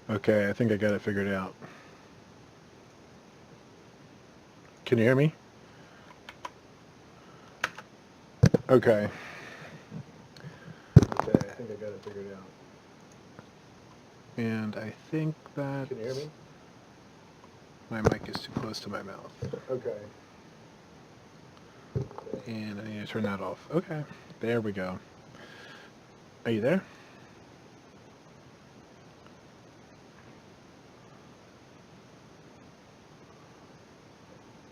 Okay, I think I got it figured out. Can you hear me? Okay. Okay, I think I got it figured out. And I think that... Can you hear me? My mic is too close to my mouth. Okay. And I need to turn that off. Okay, there we go. Are you there?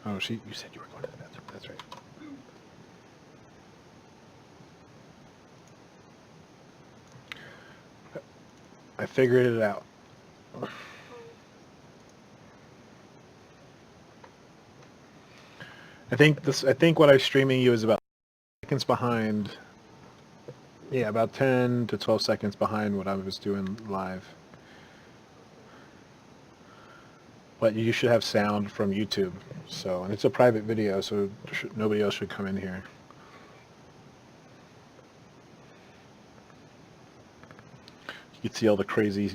Oh, you said you were going to the bathroom. That's right. I figured it out. I think what I'm streaming you is about seconds behind. Yeah, about 10 to 12 seconds behind what I was doing live. But you should have sound from YouTube. So, and it's a private video, so nobody else should come in here. You can see all the crazy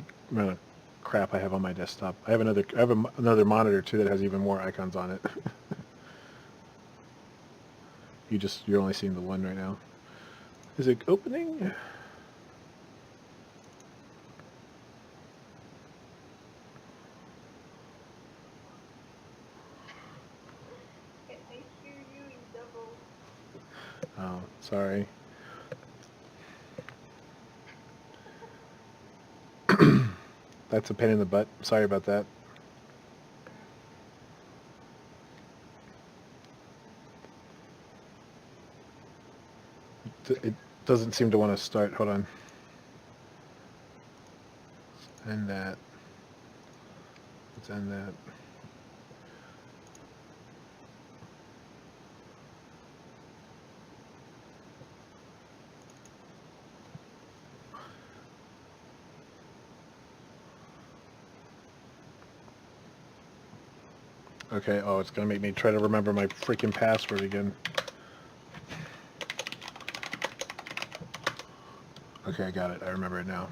crap I have on my desktop. I have another monitor too that has even more icons on it. You're only seeing the one right now. Is it opening? Oh, sorry. That's a pain in the butt. Sorry about that. It doesn't seem to want to start. Hold on. End that. Let's end that. Okay, oh, it's going to make me try to remember my freaking password again. Okay, I got it. I remember it now.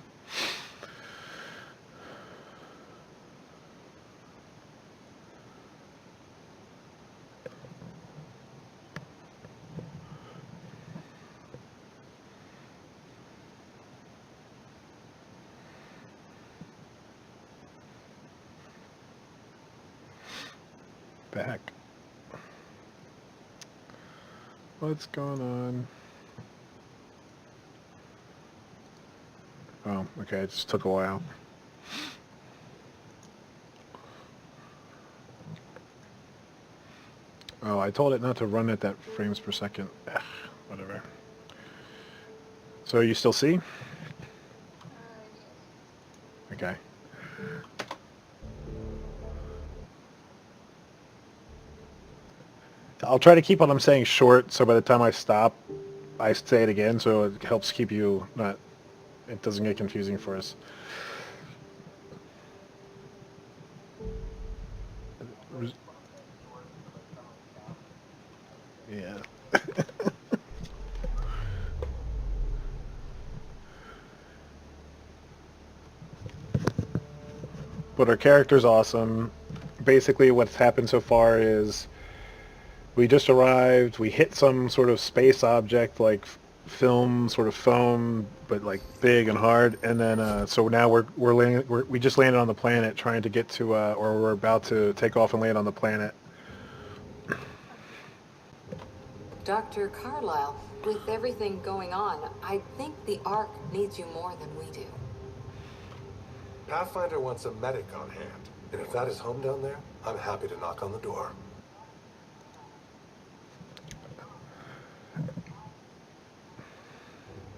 Back. What's going on? Oh, okay, it just took a while. Oh, I told it not to run at that frames per second. Ugh, whatever. So you still see? Okay. I'll try to keep what I'm saying short, so by the time I stop, I say it again, so it helps keep you not... It doesn't get confusing for us. Yeah. But our character's awesome. Basically, what's happened so far is we just arrived. We hit some sort of space object, like film, sort of foam, but like big and hard. And then, so now we're landing. We just landed on the planet, trying to get to, or we're about to take off and land on the planet. Dr. Carlisle, with everything going on, I think the Ark needs you more than we do. Pathfinder wants a medic on hand. And if that is home down there, I'm happy to knock on the door.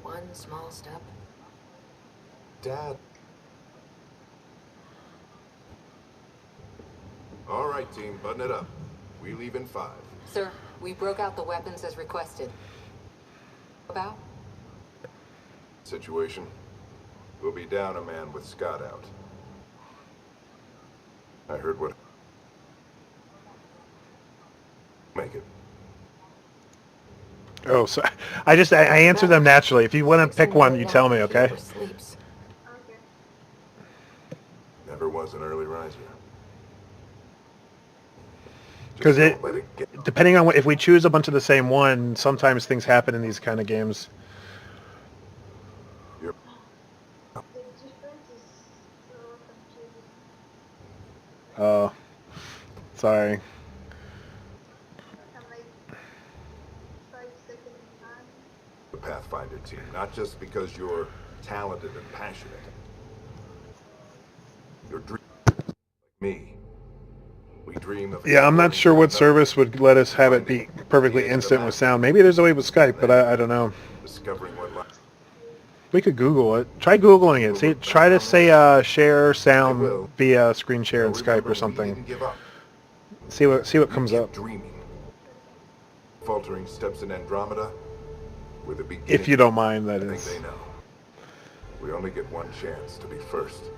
One small step. Dad. All right, team, button it up. We leave in 5. Sir, we broke out the weapons as requested. About? Situation. We'll be down a man with Scott out. I heard what... Make it. Oh, so I answer them naturally. If you want to pick one, you tell me, okay? Sleeps. was an early riser. Because Just don't let it get... depending on if we choose a bunch of the same one, sometimes things happen in these kind of games. You're... The difference is so confusing. Oh, sorry. I'm like 5 seconds behind. the Pathfinder team, not just because you're talented and passionate. You're dreaming like me. We dream of... Yeah, I'm not sure what service would let us have it be perfectly instant with sound. Maybe there's a way with Skype, but I don't know. Discovering what life... We could Google it. Try Googling it. See, try to say share sound via screen share in Skype or something. See what comes up. Dreaming. Faltering steps in Andromeda were the beginning. If you don't mind, that I think is. they know. We only get one chance to be first.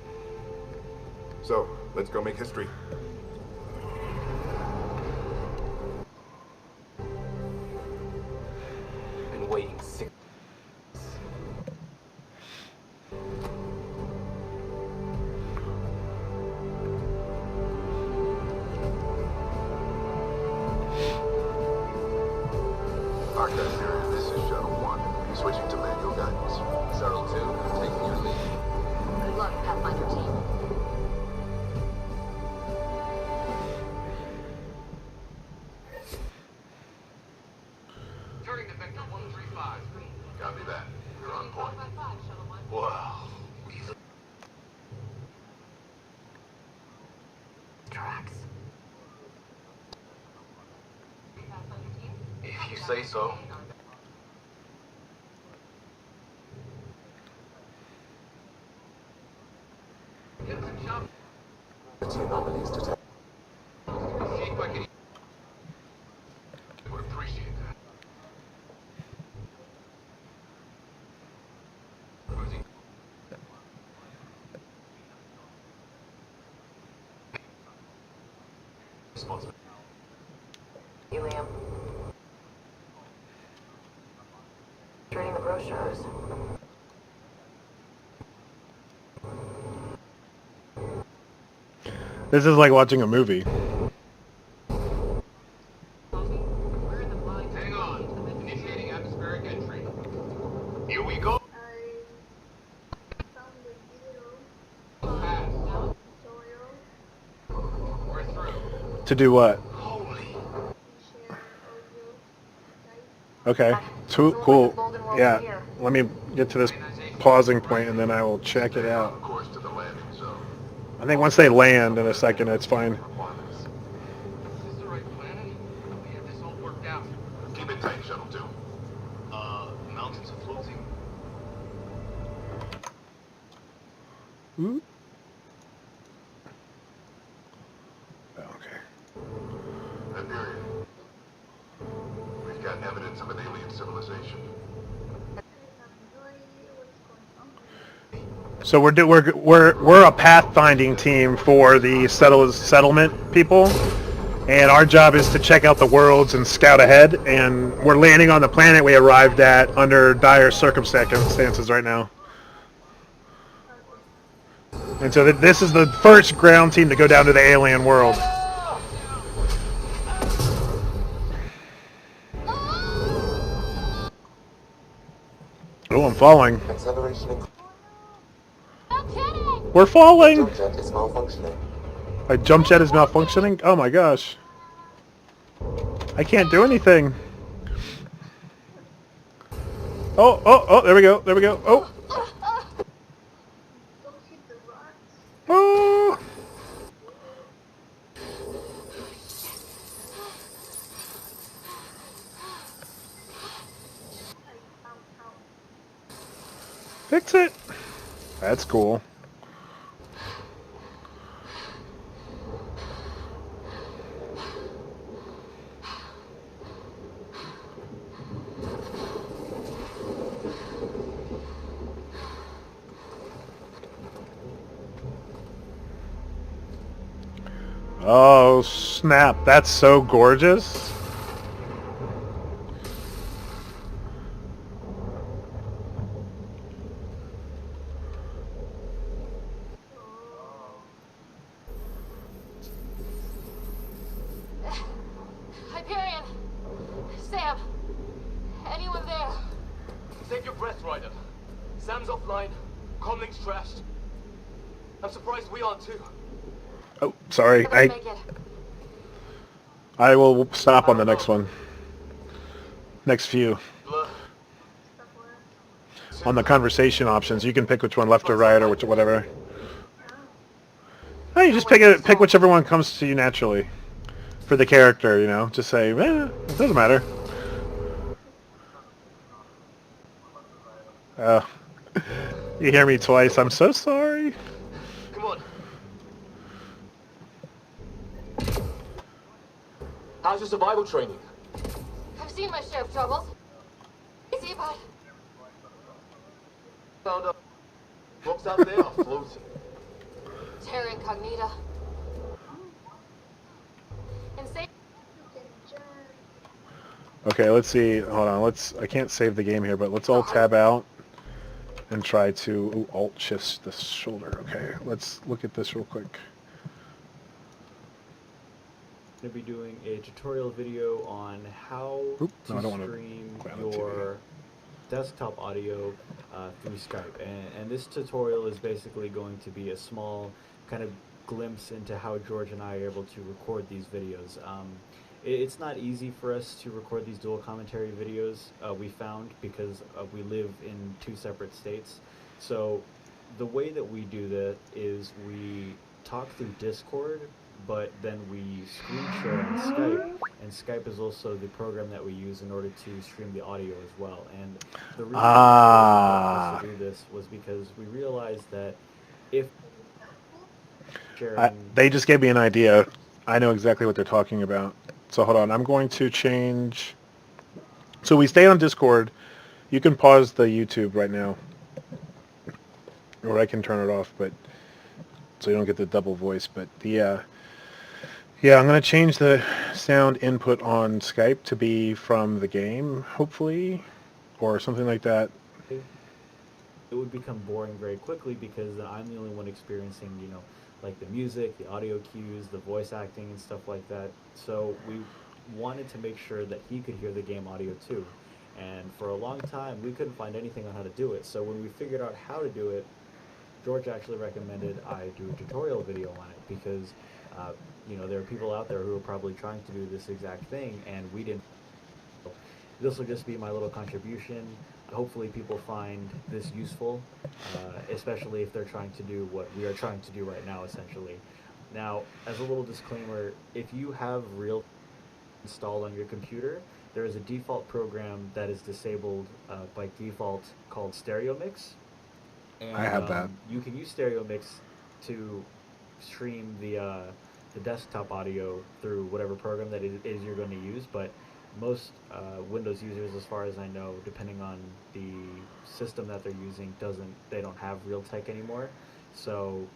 So, let's go make history. Been waiting 6. Archive here, this is Shuttle 1. Switching to manual guidance. Shuttle 2, taking your lead. Good luck, Pathfinder team. Turning to Vector 135. Copy that. You're on point. Shuttle 1. Wow. Tracks. Pathfinder team. If you say so. Get some jump. Anomalies detected. See if I can... would appreciate that. Cruising. Responsible. Helium. Reading the brochures. This is like watching a movie. We're in the blind. Hang on. Initiating atmospheric entry. Here we go. I found the video Pass. tutorial We're through. To do what? Holy. to share audio. Skype. Okay. Cool. Yeah. Let me get to this pausing point and then I will check it out. Course to the landing zone. I think once they land in a second, it's fine. Requirements. Is this the right planet? We have this all worked out. Keep it tight, Shuttle 2. Mountains are floating. Ooh. Okay. Hyperion. We've got evidence of an alien civilization. I have no idea what's going on. So we're a pathfinding team for the settlement people, and our job is to check out the worlds and scout ahead. And we're landing on the planet we arrived at under dire circumstances right now. And so this is the first ground team to go down to the alien world. Oh, I'm falling. Acceleration and We're falling. jump jet is malfunctioning. My jump jet is malfunctioning? Oh my gosh. I can't do anything. Oh, there we go. There we go. Oh. Don't hit the rocks. Oh. Ow. Fix it. That's cool. Oh, snap. That's so gorgeous. Sam? Anyone there? Save your breath, Ryder. Sam's offline. Comlink's trashed. I'm surprised we aren't too. Oh, sorry. I will stop on the next one. Next few. Blur. On the conversation options, you can pick which one, left or right, or which, whatever. Oh, you just pick whichever one comes to you naturally. For the character, you know. Just say, it doesn't matter. You hear me twice. I'm so sorry. Come on. How's your survival training? I've seen my share of troubles. Easy, but... Found out. Books out there are floating. Terra Incognita. Insane. Okay, let's see. Hold on. I can't save the game here, but let's all tab out and try to alt shift the shoulder. Okay, let's look at this real quick. I'm going to be doing a tutorial video on how to stream your desktop audio through Skype, and this tutorial is basically going to be a small kind of glimpse into how George and I are able to record these videos. It's not easy for us to record these dual commentary videos, we found, because we live in 2 separate states. So the way that we do that is we talk through Discord, but then we screen share on Skype, and Skype is also the program that we use in order to stream the audio as well. And the reason we wanted to do this was because we realized that if sharing... They just gave me an idea. I know exactly what they're talking about. So hold on, I'm going to change... So we stay on Discord. You can pause the YouTube right now. Or I can turn it off, but so you don't get the double voice. But the... Yeah, I'm going to change the sound input on Skype to be from the game, hopefully, or something like that. It would become boring very quickly because I'm the only one experiencing, you know, like the music, the audio cues, the voice acting and stuff like that. So we wanted to make sure that he could hear the game audio too. And for a long time, we couldn't find anything on how to do it. So when we figured out how to do it, George actually recommended I do a tutorial video on it because you know, there are people out there who are probably trying to do this exact thing, and we didn't. This will just be my little contribution. Hopefully people find this useful, especially if they're trying to do what we are trying to do right now, essentially. Now, as a little disclaimer, if you have Real installed on your computer, there is a default program that is disabled by default called Stereo Mix. And, I have that. You can use Stereo Mix to stream the desktop audio through whatever program that it is you're going to use, but most Windows users, as far as I know, depending on the system that they're using, they don't have Realtek anymore. So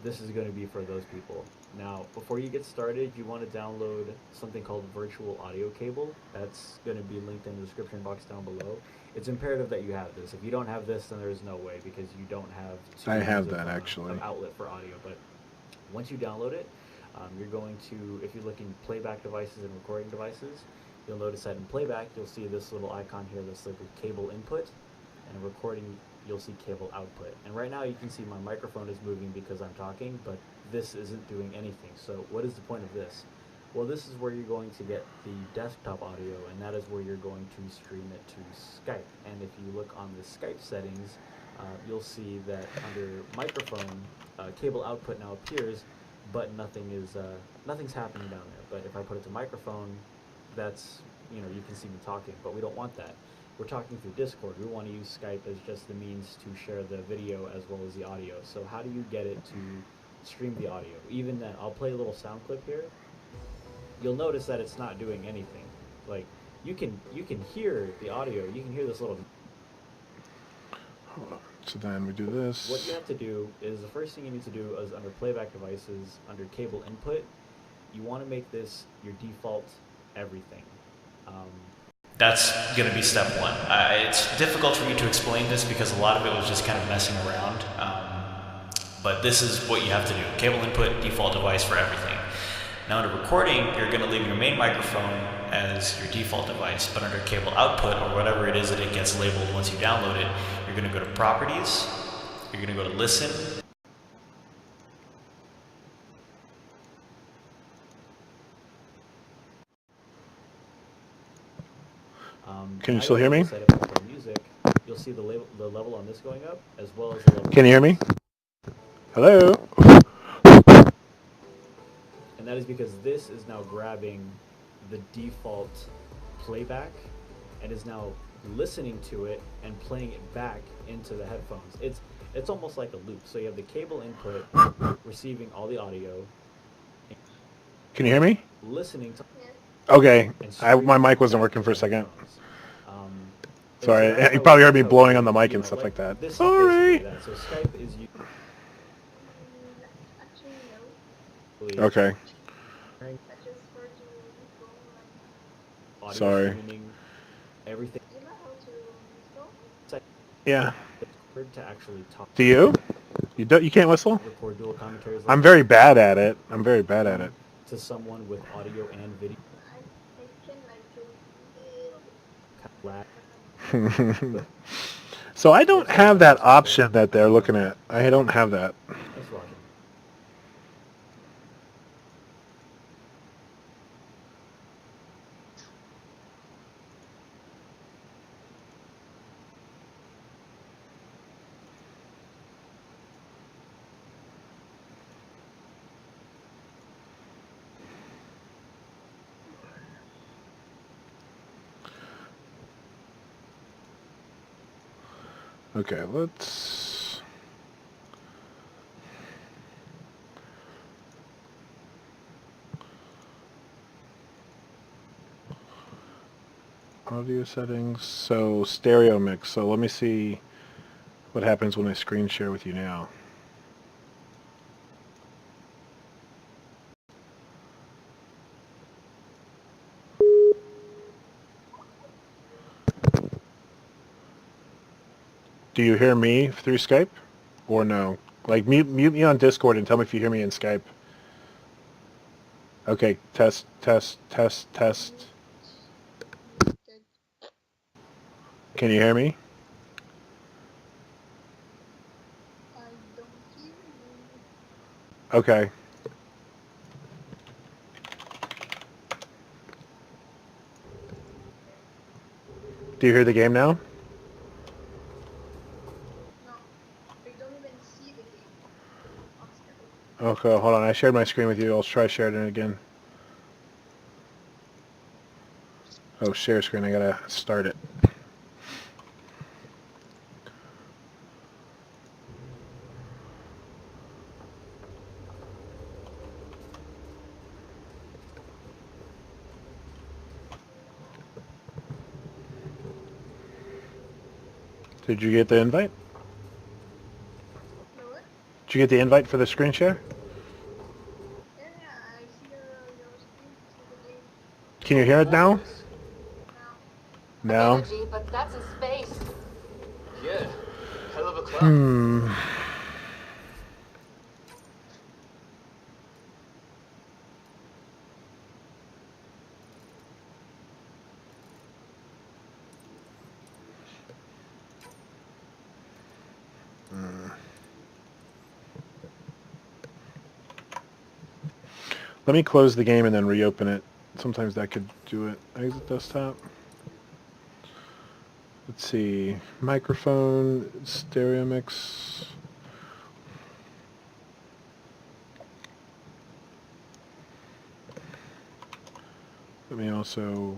this is going to be for those people. Now, before you get started, you want to download something called Virtual Audio Cable. That's going to be linked in the description box down below. It's imperative that you have this. If you don't have this, then there's no way, because you don't have I have that actually. An outlet for audio. But once you download it, you're going to, if you're looking playback devices and recording devices, you'll notice that in playback you'll see this little icon here that's like a cable input, and in recording you'll see cable output. And right now you can see my microphone is moving because I'm talking, but this isn't doing anything. So what is the point of this? Well, this is where you're going to get the desktop audio, and that is where you're going to stream it to Skype. And if you look on the Skype settings, you'll see that under microphone, cable output now appears, but nothing's happening down there. But if I put it to microphone, that's, you know, you can see me talking, but we don't want that. We're talking through Discord. We want to use Skype as just the means to share the video as well as the audio. So how do you get it to stream the audio? Even then, I'll play a little sound clip here. You'll notice that it's not doing anything. Like, you can hear the audio. You can hear this little... Hold on. So then we do this. What you have to do is, the first thing you need to do is under playback devices, under cable input, you want to make this your default everything. That's going to be step one. It's difficult for me to explain this because a lot of it was just kind of messing around. But this is what you have to do. Cable input, default device for everything. Now under recording, you're going to leave your main microphone as your default device, but under cable output or whatever it is that it gets labeled once you download it, you're going to go to properties, you're going to go to listen. Can you still hear me? Set up for music, you'll see the level on this going up, as well as the level. Can you hear me? Hello? And that is because this is now grabbing the default playback and is now listening to it and playing it back into the headphones. It's almost like a loop. So you have the cable input receiving all the audio. Can you hear me? Listening to. Okay. My mic wasn't working for a second. Sorry, you probably heard me blowing on the mic and stuff like that. Sorry. So Skype is Okay. Sorry. Everything. Yeah. To actually talk. Do you? You can't whistle? Record dual commentaries. I'm very bad at it. I'm very bad at it. To someone with audio and video. So I don't have that option that they're looking at. I don't have that. Thanks for watching. Okay, let's... Audio settings, so stereo mix. So let me see what happens when I screen share with you now. Do you hear me through Skype or no? Like mute me on Discord and tell me if you hear me in Skype. Okay, test, test, test, test. Can you hear me? Okay. Do you hear the game now? Okay, hold on. I shared my screen with you. I'll try sharing it again. Oh, share screen. I gotta start it. Did you get the invite? Did you get the invite for the screen share? Can you hear it now? No. Energy, but that's in space. Yeah, hell of a cloud. Let me close the game and then reopen it. Sometimes that could do it. Exit desktop. Let's see. Microphone, stereo mix. Let me also